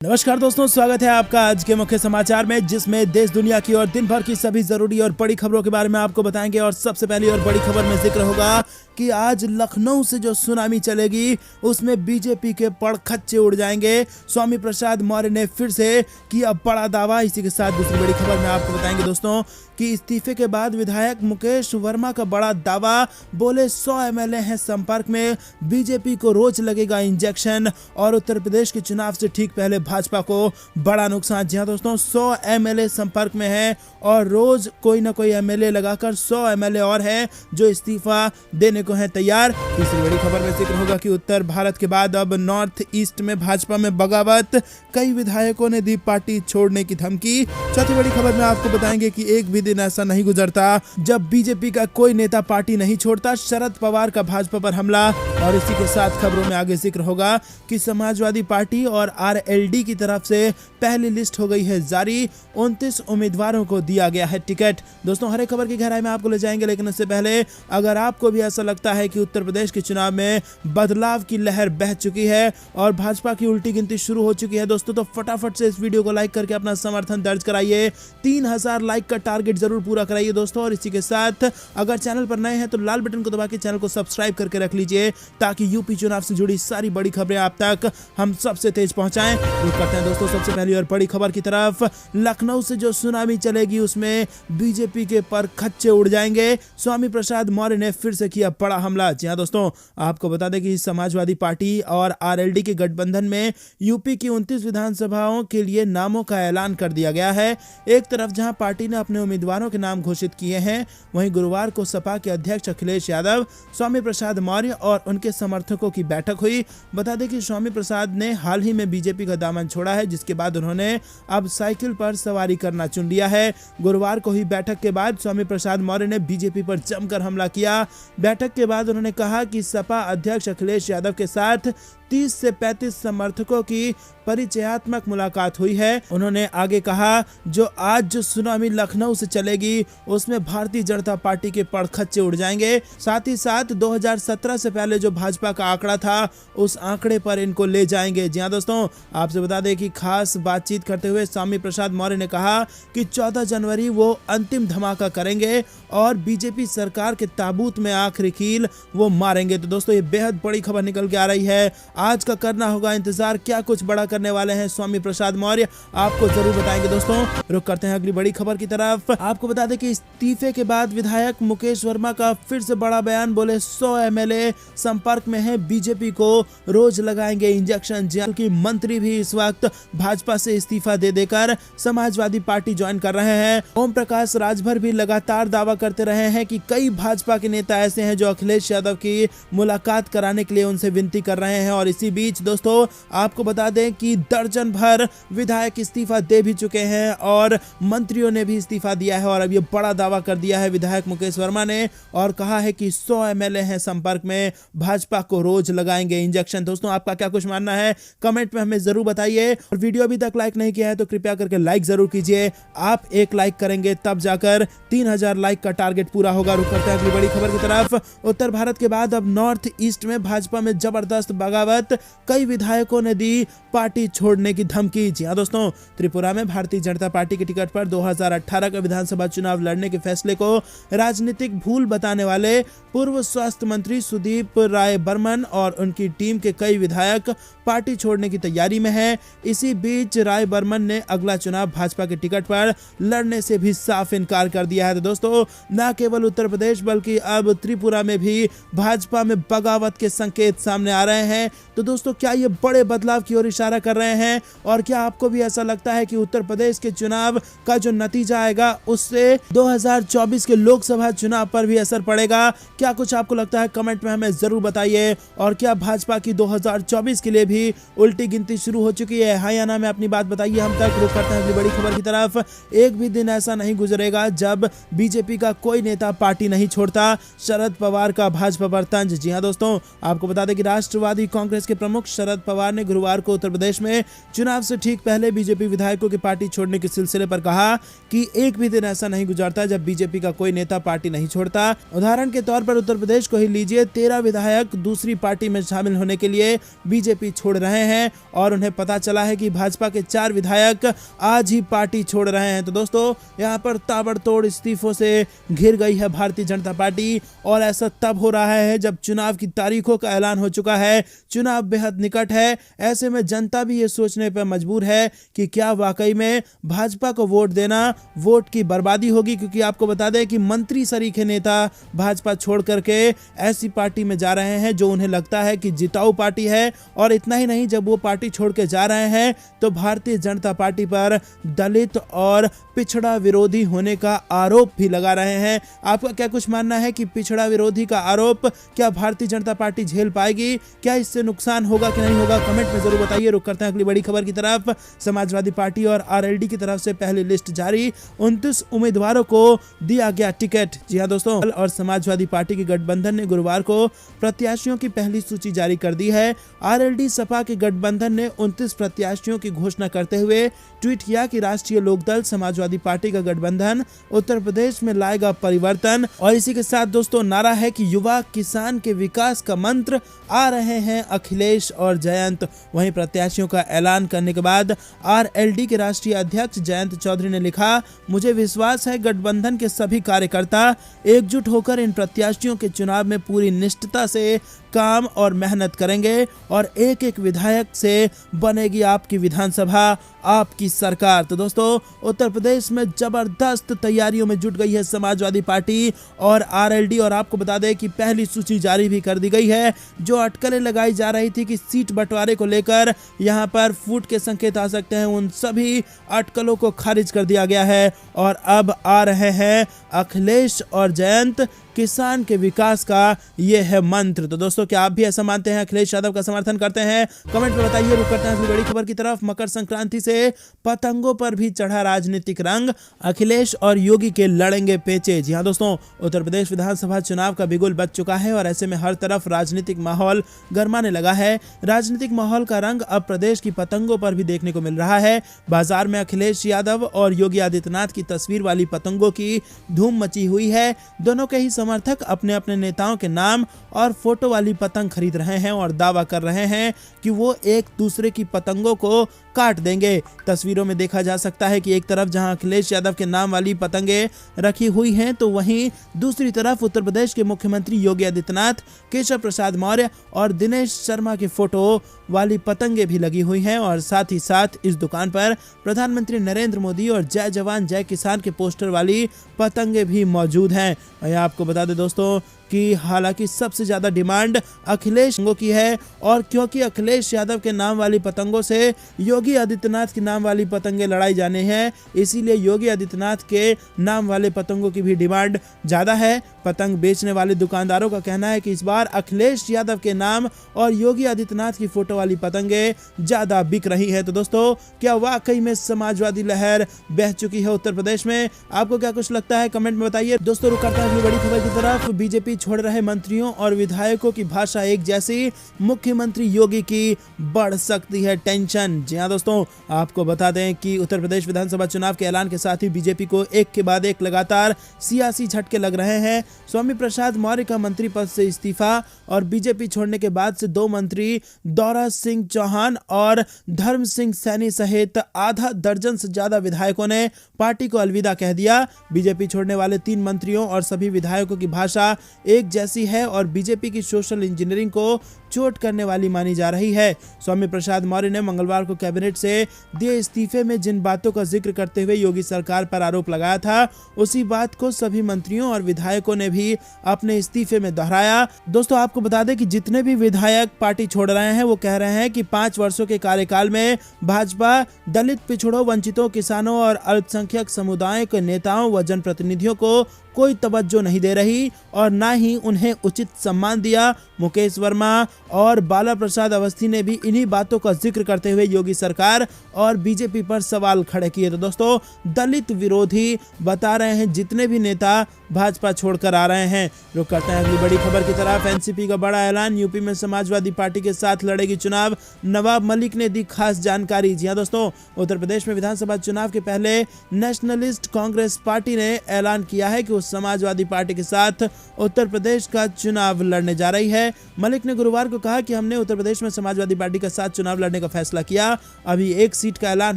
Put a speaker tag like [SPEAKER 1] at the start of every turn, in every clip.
[SPEAKER 1] नमस्कार दोस्तों, स्वागत है आपका आज के मुख्य समाचार में, जिसमें देश दुनिया की और दिन भर की सभी जरूरी और बड़ी खबरों के बारे में आपको बताएंगे। और सबसे पहली और बड़ी खबर में जिक्र होगा कि आज लखनऊ से जो सुनामी चलेगी उसमें बीजेपी के पड़खच्चे उड़ जाएंगे। स्वामी प्रसाद मौर्य ने फिर से किया बड़ा दावा। इसी के साथ दूसरी बड़ी खबर में आपको बताएंगे दोस्तों कि इस्तीफे के बाद विधायक मुकेश वर्मा का बड़ा दावा, बोले 100 एमएलए हैं संपर्क में, बीजेपी को रोज लगेगा इंजेक्शन। और उत्तर प्रदेश के चुनाव से ठीक पहले भाजपा को बड़ा नुकसान। जी हां दोस्तों, 100 एमएलए संपर्क में है और रोज कोई ना कोई एमएलए लगाकर 100 एमएलए और हैं जो इस्तीफा देने को हैं तैयार। तीसरी बड़ी खबर में जिक्र होगा कि उत्तर भारत के बाद अब नॉर्थ ईस्ट में भाजपा में बगावत, कई विधायकों ने दी पार्टी छोड़ने की धमकी। चौथी बड़ी खबर में आपको बताएंगे कि एक भी दिन ऐसा नहीं गुजरता जब बीजेपी का कोई नेता पार्टी नहीं छोड़ता, शरद पवार का भाजपा पर हमला। और इसी के साथ खबरों में आगे जिक्र होगा कि समाजवादी पार्टी और आरएलडी की तरफ से पहली लिस्ट हो गई है जारी, 29 उम्मीदवारों को दिया गया है टिकट। दोस्तों, हर एक खबर की गहराई में आपको ले जाएंगे, लेकिन उससे पहले अगर आपको भी ऐसा लगता है कि उत्तर प्रदेश के चुनाव में बदलाव की लहर बह चुकी है और भाजपा की उल्टी गिनती शुरू हो चुकी है दोस्तों, तो फटाफट से इस वीडियो को लाइक करके अपना समर्थन दर्ज कराइए। 3000 लाइक का टारगेट जरूर पूरा कराइए दोस्तों। और इसी के साथ अगर चैनल पर नए हैं तो लाल बटन को दबा के चैनल को सब्सक्राइब करके रख लीजिए, ताकि यूपी चुनाव से जुड़ी सारी बड़ी खबरें आप तक हम सबसे तेज पहुंचाएं। रुक करते हैं दोस्तों सबसे पहली और बड़ी खबर की तरफ। लखनऊ से जो सुनामी चलेगी उसमें बीजेपी के पर खच्चे उड़ जाएंगे। स्वामी प्रसाद मौर्य ने फिर से किया बड़ा हमला। जी हां दोस्तों, आपको बता दें कि समाजवादी पार्टी और आरएलडी के गठबंधन में यूपी की 29 विधानसभाओं के लिए नामों का ऐलान कर दिया गया है। एक तरफ जहां पार्टी ने अपने उम्मीदवारों के नाम घोषित किए हैं, वहीं गुरुवार को सपा के अध्यक्ष अखिलेश यादव, स्वामी प्रसाद मौर्य और उनके समर्थकों की बैठक हुई। बता दें कि स्वामी प्रसाद ने हाल ही में बीजेपी का दामन छोड़ा है, जिसके बाद उन्होंने अब साइकिल पर सवारी करना चुन लिया है। गुरुवार को हुई बैठक के बाद स्वामी प्रसाद मौर्य ने बीजेपी पर जमकर हमला किया। बैठक के बाद उन्होंने कहा कि सपा अध्यक्ष अखिलेश यादव के साथ 30 से 35 समर्थकों की परिचयात्मक मुलाकात हुई है। उन्होंने आगे कहा, जो सुनामी लखनऊ से चलेगी उसमें भारतीय जनता पार्टी के पड़खच्चे उड़ जाएंगे। साथ ही साथ 2017 से पहले जो भाजपा का आंकड़ा था उस आंकड़े पर इनको ले जाएंगे। जी हां दोस्तों, आपसे बता दें कि खास बातचीत करते हुए स्वामी प्रसाद मौर्य ने कहा कि 14 जनवरी वो अंतिम धमाका करेंगे और बीजेपी सरकार के ताबूत में आखिरी कील वो मारेंगे। तो दोस्तों, ये बेहद बड़ी खबर निकल के आ रही है। आज का करना होगा इंतजार, क्या कुछ बड़ा करने वाले हैं स्वामी प्रसाद मौर्य, आपको जरूर बताएंगे दोस्तों। रुक करते हैं अगली बड़ी खबर की तरफ। आपको बता दें कि इस्तीफे के बाद विधायक मुकेश वर्मा का फिर से बड़ा बयान, बोले 100 एमएलए संपर्क में हैं, बीजेपी को रोज लगाएंगे इंजेक्शन। जबकि मंत्री भी इस वक्त भाजपा से इस्तीफा दे देकर समाजवादी पार्टी ज्वाइन कर रहे हैं। ओम प्रकाश राजभर भी लगातार दावा करते रहे हैं कि कई भाजपा के नेता ऐसे हैं जो अखिलेश यादव की मुलाकात कराने के लिए उनसे विनती कर रहे हैं। और इसी बीच दोस्तों, आपको बता दें कि दर्जन भर विधायक इस्तीफा दे भी चुके हैं और मंत्रियों ने भी इस्तीफा दिया है। और अब ये बड़ा दावा कर दिया है विधायक मुकेश वर्मा ने और कहा है कि 100 एमएलए हैं संपर्क में, भाजपा को रोज लगाएंगे इंजेक्शन। दोस्तों, आपका क्या कुछ मानना है कमेंट में हमें जरूर बताइए। और वीडियो अभी तक लाइक नहीं किया है तो कृपया करके लाइक जरूर कीजिए। आप एक लाइक करेंगे तब जाकर 3000 लाइक का टारगेट पूरा होगा। रुक करते हैं अगली बड़ी खबर की तरफ। उत्तर भारत के बाद अब नॉर्थ ईस्ट में भाजपा में जबरदस्त बगावत, कई विधायकों ने दी पार्टी छोड़ने की धमकी। जी हां दोस्तों, त्रिपुरा में भारतीय जनता पार्टी के टिकट पर 2018 का विधानसभा चुनाव लड़ने के फैसले को राजनीतिक भूल बताने वाले पूर्व स्वास्थ्य मंत्री सुदीप राय बर्मन और उनकी टीम के कई विधायक पार्टी छोड़ने की तैयारी में है। इसी बीच राय बर्मन ने अगला चुनाव भाजपा के टिकट पर लड़ने से भी साफ इनकार कर दिया है। तो दोस्तों, न केवल उत्तर प्रदेश बल्कि अब त्रिपुरा में भी भाजपा में बगावत के संकेत सामने आ रहे हैं। तो दोस्तों, क्या ये बड़े बदलाव की ओर इशारा कर रहे हैं? और क्या आपको भी ऐसा लगता है कि उत्तर प्रदेश के चुनाव का जो नतीजा आएगा उससे 2024 के लोकसभा चुनाव पर भी असर पड़ेगा? क्या कुछ आपको लगता है कमेंट में हमें जरूर बताइए। और क्या भाजपा की 2024 के लिए भी उल्टी गिनती शुरू हो चुकी है, हाँ या ना में अपनी बात बताइए हम तक। रुक करते हैं अगली बड़ी खबर की तरफ। एक भी दिन ऐसा नहीं गुजरेगा जब बीजेपी का कोई नेता पार्टी नहीं छोड़ता, शरद पवार का भाजपा पर तंज। जी हां दोस्तों, आपको बता दें कि राष्ट्रवादी कांग्रेस कांग्रेस के प्रमुख शरद पवार ने गुरुवार को उत्तर प्रदेश में चुनाव से ठीक पहले बीजेपी विधायकों की पार्टी छोड़ने के सिलसिले पर कहा कि एक भी दिन ऐसा नहीं गुजरता जब बीजेपी का कोई नेता पार्टी नहीं छोड़ता। उदाहरण के तौर पर उत्तर प्रदेश को ही लीजिए, 13 विधायक दूसरी पार्टी में शामिल होने के लिए बीजेपी छोड़ रहे हैं और उन्हें पता चला है कि भाजपा के 4 विधायक आज ही पार्टी छोड़ रहे हैं। तो दोस्तों, यहाँ पर ताबड़तोड़ इस्तीफों से घिर गई है भारतीय जनता पार्टी और ऐसा तब हो रहा है जब चुनाव की तारीखों का ऐलान हो चुका है। चुनाव बेहद निकट है, ऐसे में जनता भी ये सोचने पर मजबूर है कि क्या वाकई में भाजपा को वोट देना वोट की बर्बादी होगी, क्योंकि आपको बता दें कि मंत्री सरीखे नेता भाजपा छोड़ करके ऐसी पार्टी में जा रहे हैं जो उन्हें लगता है कि जिताऊ पार्टी है। और इतना ही नहीं, जब वो पार्टी छोड़ के जा रहे हैं तो भारतीय जनता पार्टी पर दलित और पिछड़ा विरोधी होने का आरोप भी लगा रहे हैं। आपका क्या कुछ मानना है कि पिछड़ा विरोधी का आरोप क्या भारतीय जनता पार्टी झेल पाएगी? क्या इससे नुकसान होगा कि नहीं होगा? कमेंट में जरूर बताइए। रुक करते हैं अगली बड़ी खबर की तरफ। समाजवादी पार्टी और आरएलडी की तरफ से पहली लिस्ट जारी, 29 उम्मीदवारों को दिया गया टिकट। जी हां दोस्तों, और समाजवादी पार्टी के गठबंधन ने गुरुवार को प्रत्याशियों की पहली सूची जारी कर दी है। आरएलडी सपा के गठबंधन ने 29 प्रत्याशियों की घोषणा करते हुए ट्वीट किया कि राष्ट्रीय लोकदल समाजवादी पार्टी का गठबंधन उत्तर प्रदेश में लाएगा परिवर्तन। और इसी के साथ दोस्तों नारा है कि युवा किसान के विकास का मंत्र, आ रहे हैं अखिलेश और जयंत। वहीं प्रत्याशियों का ऐलान करने के बाद आरएलडी के राष्ट्रीय अध्यक्ष जयंत चौधरी ने लिखा, मुझे विश्वास है गठबंधन के सभी कार्यकर्ता एकजुट होकर इन प्रत्याशियों के चुनाव में पूरी निष्ठता से काम और मेहनत करेंगे और एक एक विधायक से बनेगी आपकी विधानसभा, आपकी सरकार। तो दोस्तों, उत्तर प्रदेश में जबरदस्त तैयारियों में जुट गई है समाजवादी पार्टी और आरएलडी। और आपको बता दें कि पहली सूची जारी भी कर दी गई है। जो अटकलें लगाई जा रही थी कि सीट बंटवारे को लेकर यहाँ पर फूट के संकेत आ सकते हैं, उन सभी अटकलों को खारिज कर दिया गया है और अब आ रहे हैं अखिलेश और जयंत, किसान के विकास का ये है मंत्र। तो दोस्तों, क्या आप भी ऐसा मानते हैं, अखिलेश यादव का समर्थन करते हैं? कमेंट में बताइए। रुक करते हैं अगली बड़ी खबर की तरफ। मकर संक्रांति से पतंगों पर भी चढ़ा राजनीतिक रंग, अखिलेश और योगी के लड़ेंगे पेचे। जी हां दोस्तों, उत्तर प्रदेश विधानसभा चुनाव का बिगुल बज चुका है और ऐसे में हर तरफ राजनीतिक माहौल गरमाने लगा है। राजनीतिक माहौल का रंग अब प्रदेश की पतंगों पर भी देखने को मिल रहा है। बाजार में अखिलेश यादव और योगी आदित्यनाथ की तस्वीर वाली पतंगों की धूम मची हुई है। दोनों के ही समर्थक अपने अपने नेताओं के नाम और फोटो वाली पतंग खरीद रहे हैं और दावा कर रहे हैं कि वो एक दूसरे की पतंगों को काट देंगे। तस्वीरों में देखा जा सकता है कि एक तरफ जहां अखिलेश यादव के नाम वाली पतंगे रखी हुई हैं, तो वहीं दूसरी तरफ उत्तर प्रदेश के मुख्यमंत्री योगी आदित्यनाथ, केशव प्रसाद मौर्य और दिनेश शर्मा की फोटो वाली पतंगे भी लगी हुई हैं। और साथ ही साथ इस दुकान पर प्रधानमंत्री नरेंद्र मोदी और जय जवान जय किसान के पोस्टर वाली पतंगे भी मौजूद हैं। आपको बता दें दोस्तों कि हालांकि सबसे ज्यादा डिमांड अखिलेश की है और क्योंकि अखिलेश यादव के नाम वाली पतंगों से योगी आदित्यनाथ के नाम वाली पतंगे लड़ाई जाने हैं, इसीलिए योगी आदित्यनाथ के नाम वाले पतंगों की भी डिमांड ज्यादा है। पतंग बेचने वाले दुकानदारों का कहना है कि इस बार अखिलेश यादव के नाम और योगी आदित्यनाथ की फोटो वाली पतंगे ज्यादा बिक रही है। तो दोस्तों, क्या वाकई में समाजवादी लहर बह चुकी है उत्तर प्रदेश में? आपको क्या कुछ लगता है, कमेंट में बताइए। दोस्तों, रुक करते हैं अगली बड़ी खबर की तरफ। बीजेपी छोड़ रहे मंत्रियों और विधायकों की भाषा एक जैसी, मुख्यमंत्री योगी की बढ़ सकती है टेंशन। जी हां दोस्तों, आपको बता दें कि उत्तर प्रदेश विधानसभा चुनाव के ऐलान के साथ ही बीजेपी को एक के बाद एक लगातार सियासी झटके लग रहे हैं। स्वामी प्रसाद मौर्य का मंत्री पद से इस्तीफा और बीजेपी छोड़ने के बाद से 2 मंत्री दौरा सिंह चौहान और धर्म सिंह सैनी सहित आधा दर्जन से ज्यादा विधायकों ने पार्टी को अलविदा कह दिया। बीजेपी छोड़ने वाले 3 मंत्रियों और सभी विधायकों की भाषा एक जैसी है और बीजेपी की सोशल इंजीनियरिंग को चोट करने वाली मानी जा रही है। स्वामी प्रसाद मौर्य ने मंगलवार को कैबिनेट से दिए इस्तीफे में जिन बातों का जिक्र करते हुए योगी सरकार पर आरोप लगाया था, उसी बात को सभी मंत्रियों और विधायकों ने भी अपने इस्तीफे में दोहराया। दोस्तों, आपको बता दें कि जितने भी विधायक पार्टी छोड़ रहे हैं वो कह रहे हैं कि 5 वर्षों के कार्यकाल में भाजपा दलित, पिछड़ों, वंचितों, किसानों और अल्पसंख्यक समुदायों के नेताओं व जनप्रतिनिधियों को कोई तवज्जो नहीं दे रही और ना ही उन्हें उचित सम्मान दिया। मुकेश वर्मा और बाला प्रसाद अवस्थी ने भी इन्हीं बातों का जिक्र करते हुए योगी सरकार और बीजेपी पर सवाल खड़े किए। तो दोस्तों, दलित विरोधी बता रहे हैं जितने भी नेता भाजपा छोड़कर आ रहे हैं। रुक करते हैं अगली बड़ी खबर की तरफ। एनसीपी का बड़ा ऐलान, यूपी में समाजवादी पार्टी के साथ लड़ेगी चुनाव, नवाब मलिक ने दी खास जानकारी। जी हां दोस्तों, उत्तर प्रदेश में विधानसभा चुनाव के पहले नेशनलिस्ट कांग्रेस पार्टी ने ऐलान किया है कि वो समाजवादी पार्टी के साथ उत्तर प्रदेश का चुनाव लड़ने जा रही है। मलिक ने गुरुवार को कहा कि हमने उत्तर प्रदेश में समाजवादी पार्टी के साथ चुनाव लड़ने का फैसला किया। अभी एक सीट का ऐलान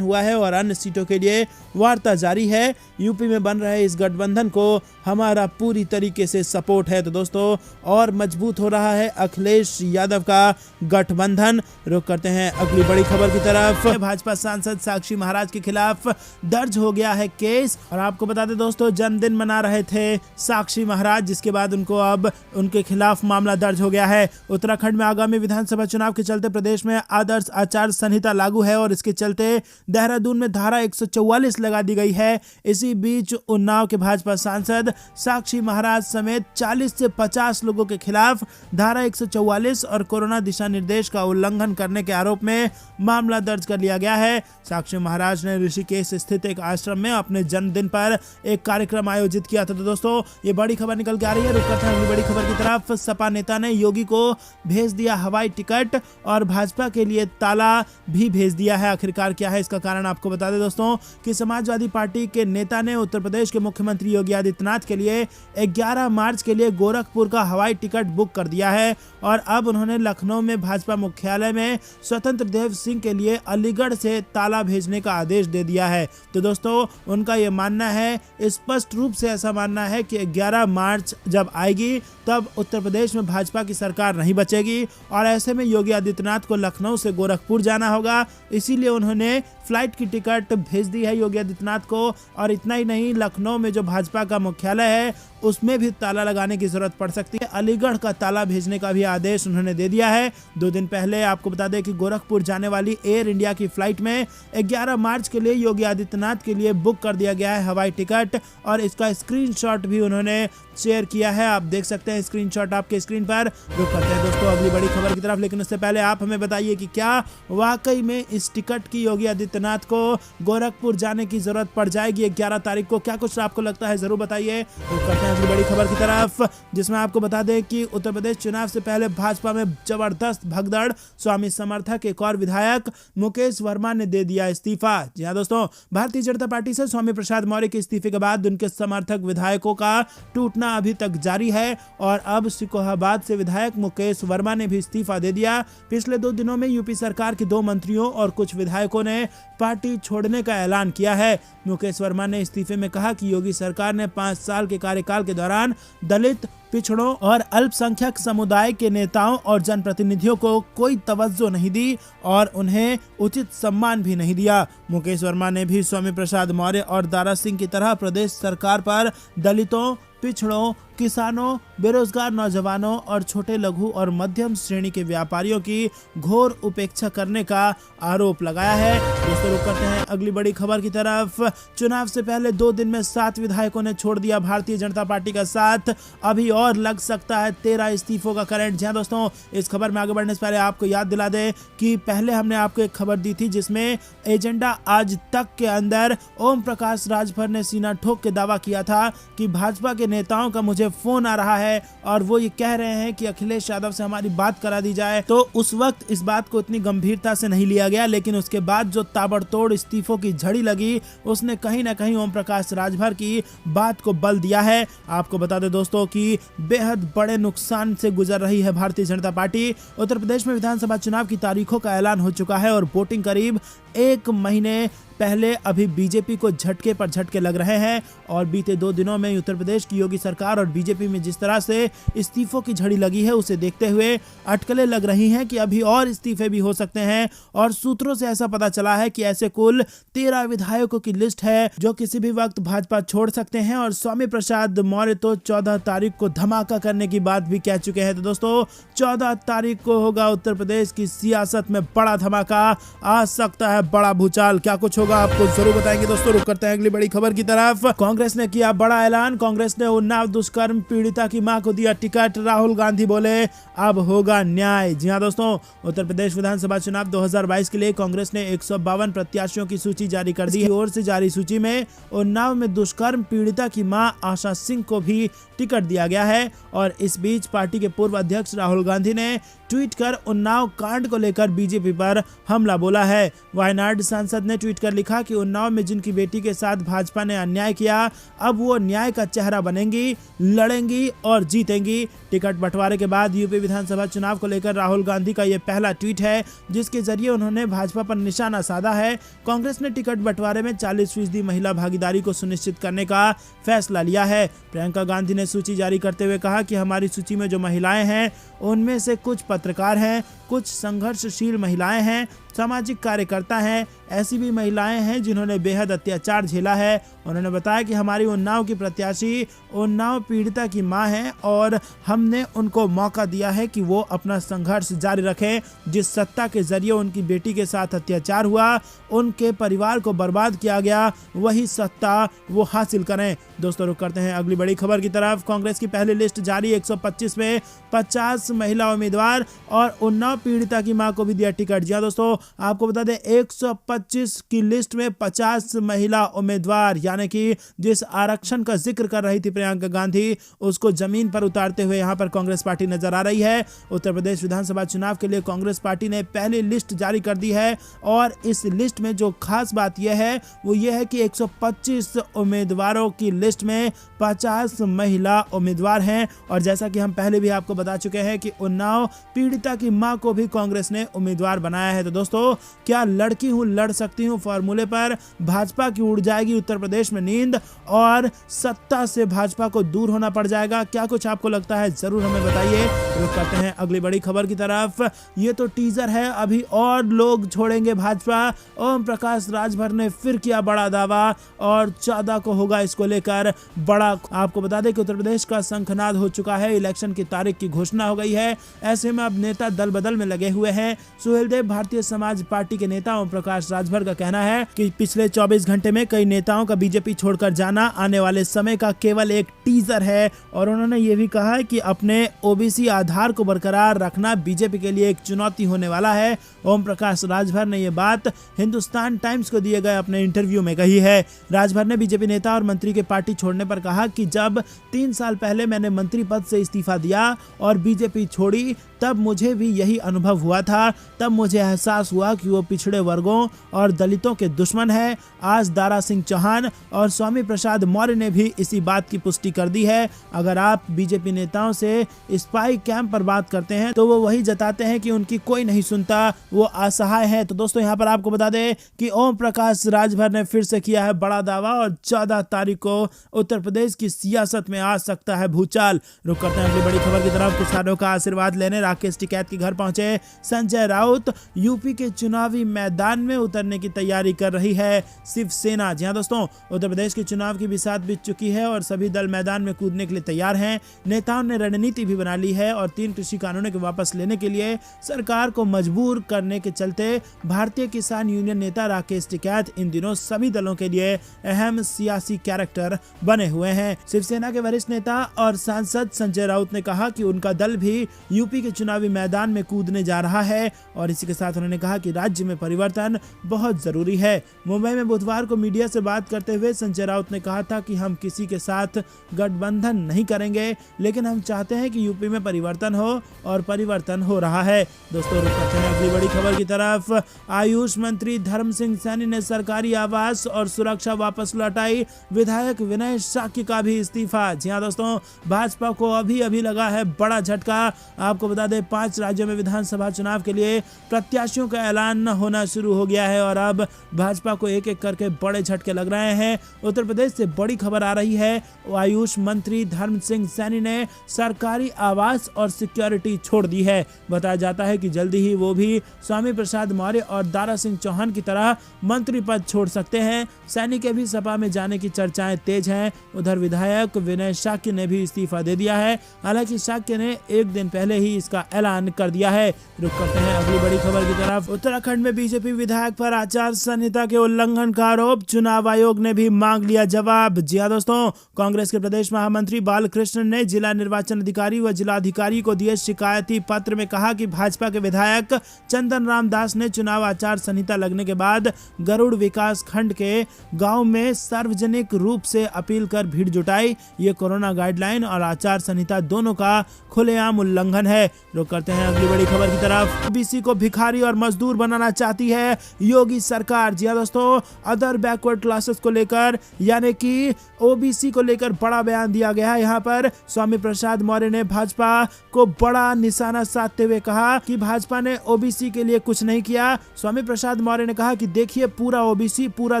[SPEAKER 1] हुआ है और अन्य सीटों के लिए वार्ता जारी है। यूपी में बन रहे इस गठबंधन को हमारा पूरी तरीके से सपोर्ट है। तो दोस्तों, और मजबूत हो रहा है अखिलेश यादव का गठबंधन। रुक करते हैं अगली बड़ी खबर की तरफ। भाजपा सांसद साक्षी महाराज के खिलाफ दर्ज हो गया है केस। और आपको बता दें दोस्तों, जन्मदिन मना रहे थे साक्षी महाराज, जिसके बाद उनको अब उनके खिलाफ मामला दर्ज हो गया है। उत्तराखंड में आगामी विधानसभा चुनाव के चलते प्रदेश में आदर्श आचार संहिता लागू है और इसके चलते देहरादून में धारा 144 लगा दी गई है। इसी बीच उन्नाव के भाजपा सांसद साक्षी महाराज समेत 40 से 50 लोगों के खिलाफ धारा 144 और कोरोना दिशा निर्देश का उल्लंघन करने के आरोप में मामला दर्ज कर लिया गया है। साक्षी महाराज ने ऋषिकेश स्थित एक आश्रम में अपने जन्मदिन पर एक कार्यक्रम आयोजित किया था। तो दोस्तों, ये बड़ी खबर निकल के आ रही है। रुक करते हैं अगली बड़ी खबर की तरफ। सपा नेता ने योगी को भेज दिया हवाई टिकट और भाजपा के लिए ताला भी भेज दिया है। आखिरकार क्या है इसका कारण, आपको बता दें दोस्तों कि समाजवादी पार्टी के नेता ने उत्तर प्रदेश के मुख्यमंत्री योगी आदित्यनाथ के लिए 11 मार्च के लिए गोरखपुर का हवाई टिकट बुक कर दिया है और अब उन्होंने लखनऊ में भाजपा मुख्यालय में स्वतंत्र देव सिंह के लिए अलीगढ़ से ताला भेजने का आदेश दे दिया है। तो दोस्तों, उनका यह मानना है, स्पष्ट रूप से ऐसा मानना है कि 11 मार्च जब आएगी तब उत्तर प्रदेश में भाजपा की सरकार नहीं बचेगी और ऐसे में योगी आदित्यनाथ को लखनऊ से गोरखपुर जाना होगा। इसीलिए उन्होंने फ्लाइट की टिकट भेज दी है योगी आदित्यनाथ को। और इतना ही नहीं, लखनऊ में जो भाजपा का मुख्यालय है उसमें भी ताला लगाने की जरूरत पड़ सकती है। अलीगढ़ का ताला भेजने का भी आदेश उन्होंने दे दिया है। 2 दिन पहले आपको बता दें कि गोरखपुर जाने वाली एयर इंडिया की फ्लाइट में 11 मार्च के लिए योगी आदित्यनाथ के लिए बुक कर दिया गया है हवाई टिकट और इसका स्क्रीनशॉट भी उन्होंने शेयर किया है। आप देख सकते हैं स्क्रीनशॉट आपके स्क्रीन पर। रुक करते हैं दोस्तों अगली बड़ी खबर की तरफ, लेकिन उससे पहले आप हमें बताइए कि क्या वाकई में इस टिकट की योगी आदित्यनाथ को गोरखपुर जाने की जरूरत पड़ जाएगी 11 तारीख को? क्या कुछ आपको लगता है, जरूर बताइए। रुक करते हैं अगली बड़ी खबर की तरफ, जिसमें आपको बता दें कि उत्तर प्रदेश चुनाव से पहले भाजपा में जबरदस्त भगदड़। स्वामी समर्थक एक और विधायक मुकेश वर्मा ने दे दिया इस्तीफा। जी हां दोस्तों, भारतीय जनता पार्टी से स्वामी प्रसाद मौर्य के इस्तीफे के बाद उनके समर्थक विधायकों का टूटना अभी तक जारी है और अब सिकोहाबाद से विधायक मुकेश वर्मा ने भी इस्तीफा दे दिया। पिछले 2 दिनों में यूपी सरकार के 2 मंत्रियों और कुछ विधायकों ने पार्टी छोड़ने का ऐलान किया है। मुकेश वर्मा ने इस्तीफे में कहा कि योगी सरकार ने 5 साल के कार्यकाल के दौरान दलित, पिछड़ों और अल्पसंख्यक समुदाय के नेताओं और जनप्रतिनिधियों को कोई तवज्जो नहीं दी और उन्हें उचित सम्मान भी नहीं दिया। मुकेश वर्मा ने भी स्वामी प्रसाद मौर्य और दारा सिंह की तरह प्रदेश सरकार पर दलितों, पिछड़ों, किसानों, बेरोजगार नौजवानों और छोटे लघु और मध्यम श्रेणी के व्यापारियों की घोर उपेक्षा करने का आरोप लगाया है। दोस्तों, रुक करते हैं अगली बड़ी खबर की तरफ। चुनाव से पहले 2 दिन में 7 विधायकों ने छोड़ दिया भारतीय जनता पार्टी का साथ। अभी और लग सकता है 13 इस्तीफों का करंट। जी हां दोस्तों, इस खबर में आगे बढ़ने से पहले आपको याद दिला दें कि पहले हमने आपको एक खबर दी थी जिसमें एजेंडा आज तक के अंदर ओम प्रकाश राजभर ने सीना ठोक के दावा किया था कि भाजपा के नेताओं का मुझे फोन आ रहा है और वो ये कह रहे हैं कि अखिलेश यादव से हमारी बात करा दी जाए। तो उस वक्त इस बात को इतनी गंभीरता से नहीं लिया गया, लेकिन उसके बाद जो ताबड़तोड़ इस्तीफों की झड़ी लगी उसने कहीं ना कहीं ओम प्रकाश राजभर की बात को बल दिया है। आपको बता दें दोस्तों कि बेहद बड़े नुकसान से गुजर रही है भारतीय जनता पार्टी। उत्तर प्रदेश में विधानसभा चुनाव की तारीखों का ऐलान हो चुका है और वोटिंग करीब 1 महीने पहले अभी बीजेपी को झटके पर झटके लग रहे हैं और बीते 2 दिनों में उत्तर प्रदेश की योगी सरकार और बीजेपी में जिस तरह से इस्तीफों की झड़ी लगी है उसे देखते हुए अटकलें लग रही हैं कि अभी और इस्तीफे भी हो सकते हैं। और सूत्रों से ऐसा पता चला है कि ऐसे कुल 13 विधायकों की लिस्ट है जो किसी भी वक्त भाजपा छोड़ सकते हैं और स्वामी प्रसाद मौर्य तो 14 तारीख को धमाका करने की बात भी कह चुके हैं। तो दोस्तों, 14 तारीख को होगा उत्तर प्रदेश की सियासत में बड़ा धमाका। आ सकता है है बड़ा भूचाल। क्या कुछ होगा आपको जरूर बताएंगे दोस्तों। रुक करते हैं अगली बड़ी खबर की तरफ। कांग्रेस ने किया बड़ा ऐलान। कांग्रेस ने उन्नाव दुष्कर्म पीड़िता की मां को दिया टिकट। राहुल गांधी बोले अब होगा न्याय। जी हां दोस्तों, उत्तर प्रदेश विधानसभा चुनाव 2022 के लिए कांग्रेस ने 152 प्रत्याशियों की सूची जारी कर दी है। ओर से जारी सूची में उन्नाव में दुष्कर्म पीड़िता की मां आशा सिंह को भी टिकट दिया गया है। और इस बीच पार्टी के पूर्व अध्यक्ष राहुल गांधी ने ट्वीट कर उन्नाव कांड को लेकर बीजेपी पर हमला बोला है। वायनाड सांसद ने ट्वीट कर लिखा कि उन्नाव में जिनकी बेटी के साथ भाजपा ने अन्याय किया, अब वो न्याय का चेहरा बनेंगी, लड़ेंगी और जीतेंगी। टिकट बंटवारे के बाद यूपी विधानसभा चुनाव को लेकर राहुल गांधी का यह पहला ट्वीट है जिसके जरिए उन्होंने भाजपा पर निशाना साधा है। कांग्रेस ने टिकट बंटवारे में 40% महिला भागीदारी को सुनिश्चित करने का फैसला लिया है। प्रियंका गांधी ने सूची जारी करते हुए कहा कि हमारी सूची में जो महिलाएं हैं उनमें से कुछ पत्रकार हैं, कुछ संघर्षशील महिलाएं हैं, सामाजिक कार्यकर्ता हैं, ऐसी भी महिलाएं हैं जिन्होंने बेहद अत्याचार झेला है। उन्होंने बताया कि हमारी उन्नाव की प्रत्याशी उन्नाव पीड़िता की मां है और हमने उनको मौका दिया है कि वो अपना संघर्ष जारी रखें। जिस सत्ता के जरिए उनकी बेटी के साथ अत्याचार हुआ, उनके परिवार को बर्बाद किया गया, वही सत्ता वो हासिल करें। दोस्तों रुक करते हैं अगली बड़ी खबर की तरफ। कांग्रेस की पहली लिस्ट जारी। 125 में 50 महिला उम्मीदवार और उन्नाव पीड़िता की मां को भी दिया टिकट। जी दोस्तों, आपको बता दें 125 की लिस्ट में 50 महिला उम्मीदवार, यानी कि जिस आरक्षण का जिक्र कर रही थी प्रियंका गांधी, उसको जमीन पर उतारते हुए यहां पर कांग्रेस पार्टी नजर आ रही है। उत्तर प्रदेश विधानसभा चुनाव के लिए कांग्रेस पार्टी ने पहली लिस्ट जारी कर दी है और इस लिस्ट में जो खास बात यह है वो ये है कि 125 उम्मीदवारों की लिस्ट में 50 महिला उम्मीदवार हैं। और जैसा कि हम पहले भी आपको बता चुके हैं कि उन्नाव पीड़िता की मां को भी कांग्रेस ने उम्मीदवार बनाया है। तो दोस्तों, क्या लड़की हूं लड़ सकती हूं फॉर्मूले पर भाजपा की उड़ जाएगी उत्तर प्रदेश में नींद और सत्ता से भाजपा को दूर होना पड़ जाएगा? क्या कुछ आपको लगता है जरूर हमें बताइए। रुक करते हैं अगली बड़ी खबर की तरफ। ये तो टीजर है, अभी और लोग छोड़ेंगे भाजपा। ओम प्रकाश राजभर ने फिर किया बड़ा दावा और 14 को होगा इसको लेकर बड़ा। आपको बता दें कि उत्तर प्रदेश का शंखनाद हो चुका है, इलेक्शन की तारीख की घोषणा हो गई है। ऐसे में अब नेता दल बदल में लगे हुए हैं। सुहेलदेव भारतीय समाज पार्टी के नेता ओम प्रकाश राजभर का कहना है कि पिछले 24 घंटे में कई नेताओं का बीजेपी छोड़कर जाना आने वाले समय का केवल एक टीजर है। और उन्होंने ये भी कहा है कि अपने ओबीसी आधार को बरकरार रखना बीजेपी के लिए एक चुनौती होने वाला है। ओम प्रकाश राजभर ने ये बात हिंदुस्तान टाइम्स को दिए गए अपने इंटरव्यू में कही है। राजभर ने बीजेपी नेता और मंत्री के पार्टी छोड़ने पर कहा कि जब 3 साल पहले मैंने मंत्री पद से इस्तीफा दिया और बीजेपी छोड़ी, तब मुझे भी यही अनुभव हुआ था। तब मुझे एहसास हुआ कि वो पिछड़े वर्गों और दलितों के दुश्मन है। आज दारा सिंह चौहान और स्वामी प्रसाद मौर्य ने भी इसी बात की पुष्टि कर दी है। अगर आप बीजेपी नेताओं से स्पाई कैंप पर बात करते हैं तो वो वही जताते हैं कि उनकी कोई नहीं सुनता, वो असहाय है। तो दोस्तों, यहाँ पर आपको बता दें कि ओम प्रकाश राजभर ने फिर से किया है बड़ा दावा और 14 तारीख को उत्तर प्रदेश की सियासत में आ सकता है भूचाल। रुक करते हैं अगली बड़ी खबर की तरफ। किसानों का आशीर्वाद लेने राकेश टिकैत के घर पहुंचे संजय राउत। यूपी के चुनावी मैदान में उतरने की तैयारी कर रही है शिवसेना। जी हां दोस्तों, उत्तर प्रदेश के चुनाव की बिसात बीत चुकी है और सभी दल मैदान में कूदने के लिए तैयार हैं। नेताओं ने रणनीति भी बना ली है और 3 कृषि कानूनों के वापस लेने के लिए सरकार को मजबूर करने के चलते भारतीय किसान यूनियन नेता राकेश टिकैत इन दिनों सभी दलों के लिए अहम सियासी कैरेक्टर बने हुए हैं। शिवसेना के वरिष्ठ नेता और सांसद संजय राउत ने कहा कि उनका दल भी यूपी के चुनावी मैदान में कूदने जा रहा है और इसी के साथ उन्होंने कहा कि राज्य में परिवर्तन बहुत जरूरी है। मुंबई में बुधवार को मीडिया से बात करते हुए संजय राउत ने कहा था कि हम किसी के साथ गठबंधन नहीं करेंगे, लेकिन हम चाहते हैं कि यूपी में परिवर्तन हो और परिवर्तन हो रहा है। दोस्तों, रुक करते हैं अगली बड़ी खबर की तरफ। आयुष मंत्री धर्म सिंह सैनी ने सरकारी आवास और सुरक्षा वापस लौटाई। विधायक विनय शाक्य का भी इस्तीफा। जी हां दोस्तों, भाजपा को अभी लगा है बड़ा झटका। आपको बता दें 5 राज्यों में विधानसभा चुनाव के लिए प्रत्याशियों का ऐलान होना शुरू हो गया है और अब भाजपा को एक एक करके बड़े झटके लग रहे हैं। उत्तर प्रदेश से बड़ी खबर आ रही है। आयुष मंत्री धर्म सिंह सैनी ने सरकारी आवास और सिक्योरिटी छोड़ दी है। बताया जाता है कि जल्दी ही वो भी स्वामी प्रसाद मौर्य और दारा सिंह चौहान की तरह मंत्री पद छोड़ सकते हैं। सैनी के भी सपा में जाने की चर्चाएं तेज हैं। उधर विधायक विनय शाक्य ने भी इस्तीफा दे दिया है। हालांकि शाक्य ने एक दिन पहले ही इसका का ऐलान कर दिया है। रुक करते हैं अगली बड़ी खबर की तरफ। उत्तराखंड में बीजेपी विधायक पर आचार संहिता के उल्लंघन का आरोप, चुनाव आयोग ने भी मांग लिया जवाब। जी हां दोस्तों, कांग्रेस के प्रदेश महामंत्री बालकृष्ण ने जिला निर्वाचन अधिकारी व जिलाधिकारी को दिए शिकायती पत्र में कहा कि भाजपा के विधायक चंदन राम दास ने चुनाव आचार संहिता लगने के बाद गरुड़ विकास खंड के गांव में सार्वजनिक रूप से अपील कर भीड़ जुटाई। ये कोरोना गाइडलाइन और आचार संहिता दोनों का खुलेआम उल्लंघन है। रुक करते हैं अगली बड़ी खबर की तरफ। ओबीसी को भिखारी और मजदूर बनाना चाहती है योगी सरकार। जी हां दोस्तों, अदर बैकवर्ड क्लासेस को लेकर यानी कि ओबीसी को लेकर बड़ा बयान दिया गया है। यहाँ पर स्वामी प्रसाद मौर्य ने भाजपा को बड़ा निशाना साधते हुए कहा कि भाजपा ने ओबीसी के लिए कुछ नहीं किया। स्वामी प्रसाद मौर्य ने कहा कि देखिए, पूरा ओबीसी, पूरा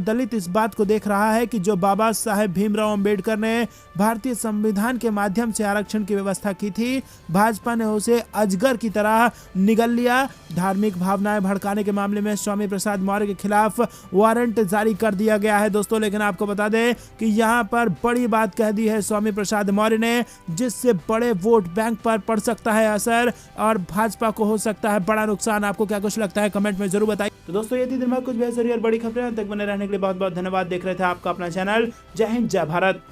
[SPEAKER 1] दलित इस बात को देख रहा है कि जो बाबा साहेब भीमराव अंबेडकर ने भारतीय संविधान के माध्यम से आरक्षण की व्यवस्था की थी, भाजपा ने उसे अजगर की तरह निगल लिया। धार्मिक भावनाएं भड़काने के मामले में स्वामी प्रसाद मौर्य के खिलाफ वारंट जारी कर दिया गया है दोस्तों। लेकिन आपको बता दें कि यहाँ पर बड़ी बात कह दी है स्वामी प्रसाद मौर्य ने, जिससे बड़े वोट बैंक पर पड़ सकता है असर और भाजपा को हो सकता है बड़ा नुकसान। आपको क्या कुछ लगता है कमेंट में जरूर बताइए। तो दोस्तों, ये थी दिन भर कुछ बेहतरीन और बड़ी खबरें। तक बने रहने के लिए बहुत बहुत धन्यवाद। देख रहे थे आपका अपना चैनल जय हिंद जय भारत।